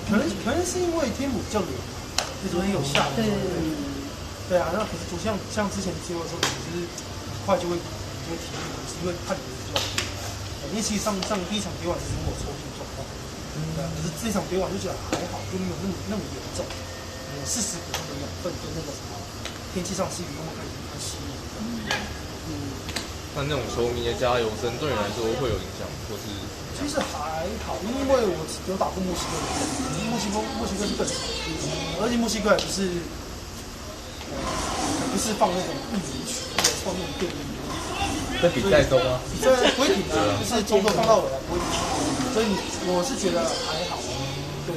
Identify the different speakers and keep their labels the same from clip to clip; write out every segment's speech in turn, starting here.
Speaker 1: 可能是因为天母比较冷，昨天有下雨。对啊，那可是像之前接的时候，其实很快就会体力，是因为看你比较多。因为其实上第一场跌完其实我抽筋状况，对啊，可是这一场跌完就觉得还好，就没有那么严重。40%的养分跟那个什么天气上是比我们可以很吸引。
Speaker 2: 那种球迷的加油声对你来说会有影响，或是？
Speaker 1: 其实还好，因为我有打过墨西哥，墨西哥是更少，而且墨西哥也不是放那种艺名曲，放那种电音。
Speaker 2: 在比赛中啊？
Speaker 1: 比赛不会停的，就是从头放到尾啊，不会停。所以我是觉得还好，对。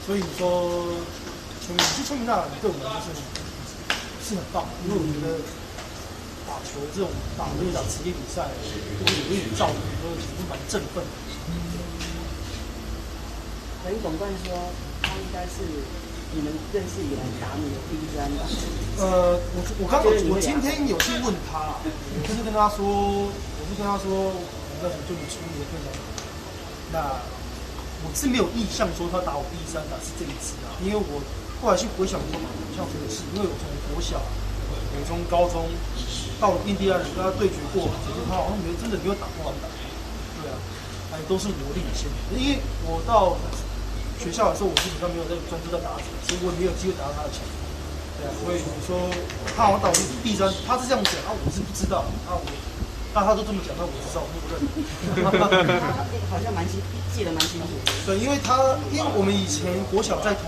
Speaker 1: 所以你说球迷那对我们是很棒，因为我觉得打球这种打职业比赛，都会有一点噪音，都蛮振奋的。
Speaker 3: 林总冠说，他应该是你们认识以来打你的第一支安打。
Speaker 1: 我今天有去问他，我是跟他说，那就你出你的分享。那我是没有意向说他打我第一支安打是这一支啊，因为我后来去回想说，好像真的是，因为我从国小、国中、高中到了印第安人跟他对决过，可是他好像真的没有打过安打。对啊，都是我领先。因为我到学校的时候，我基本上没有在专注在打者，所以我也没有机会打到他的球。对啊，所以你说他好像打我第一支，他是这样讲啊，我是不知道啊，那他都这么讲，那我知道，我不认。
Speaker 3: 好像记得蛮清楚。
Speaker 1: 对，因为我们以前国小在同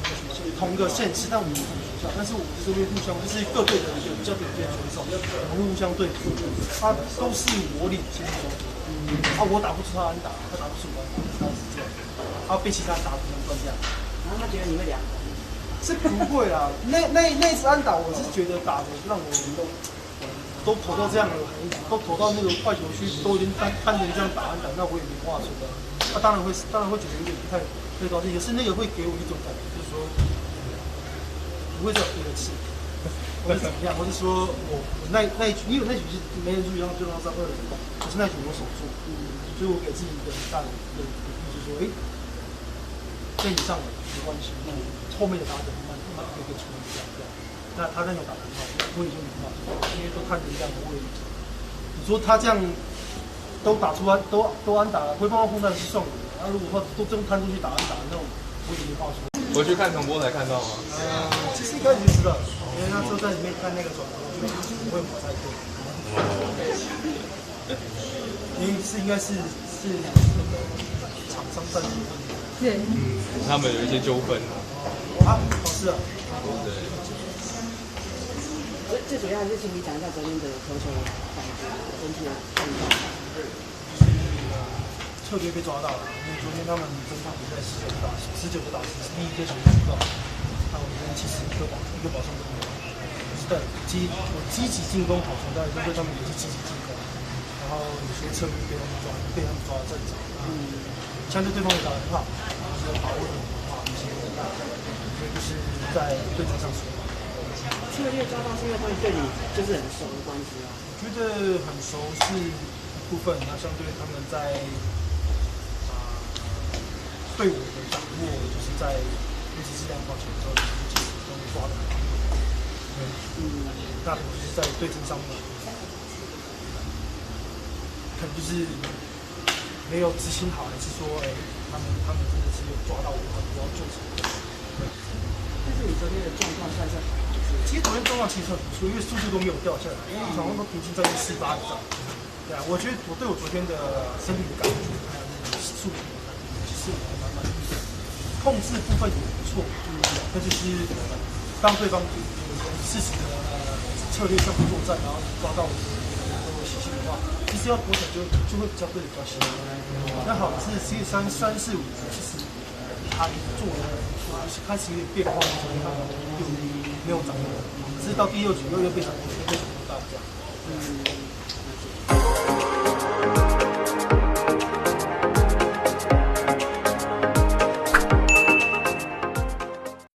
Speaker 1: 个县市，但我们不同学校，但是我们就是会互相，就是各队的一个比较顶尖的选手，我们互相对付。他都是我领先的。我打不出他安打，他打不出我安打，他是这样。被其他人打不能断这样。
Speaker 3: 然后他觉得你会两个。
Speaker 1: 是不会啦，那次安打，我是觉得打的让我们都投到这样了，都投到那个坏球区，都已经单纯这样打安打，那我也没话说的。那当然会觉得有点不太高兴，可是那个会给我一种感觉，就是说不会再有第二次，或者怎么样，或者说我那一局，因为那局是没人注意，然后就让他上2垒，可是那局我守住，所以我给自己一个很大的鼓励，就是说，这以上的没关系，那后面的打者慢慢可以处理这样。那他那种打得很好，我也就没办法，因为都看人家的位置。你说他这样都打出安都安打了，挥棒轰弹是算我的。那如果说都真摊出去打安打，那我也没话说。
Speaker 2: 回去看重播才看到吗？
Speaker 1: 其实一开始就知道，因为那时候在里面看那个转播，就不会马赛克。应该是那个厂商赞助的。
Speaker 4: 对。
Speaker 2: 他们有一些纠纷。
Speaker 1: 是啊。
Speaker 2: 对。
Speaker 3: 最主要还是请你讲一下昨天的投球感觉，整体的状况。
Speaker 1: 策略被抓到了，因为昨天他们整场比赛19个打席，第一颗球出到，那我们其实一个保送都没有。对，我积极进攻好球，但是对他们也是积极进攻，然后有些策略被他们抓得正着。相对对方也打得很好，就是把握的很好，一些那所以就是在对战上说。
Speaker 3: 策略抓到是因为他们对你就是很熟的关系啊。
Speaker 1: 我觉得很熟是一部分，那相对他们在对我的掌握，就是在尤其是2跑球的时候，其实都抓得很好。那我就是在对阵上面，可能就是没有执行好，还是说，他们真的是有抓到我，我要做什么？
Speaker 3: 但是你昨天的状况算是好。
Speaker 1: 其实昨天状况其实很不错，因为速度都没有掉下来，因为好像都平均在48以上。对啊，我觉得我对我昨天的身体的感觉，还有那个速度，其实我还蛮满意的。控制部分也不错，那就是当对方适时的策略上作战，然后抓到我的习性的话，其实要夺手就会比较对比较辛苦。那好是其实3、4、5，其实他做的开始有点变化，所以他就没有掌握，只是到第6局又被掌握，又被掌握到这样。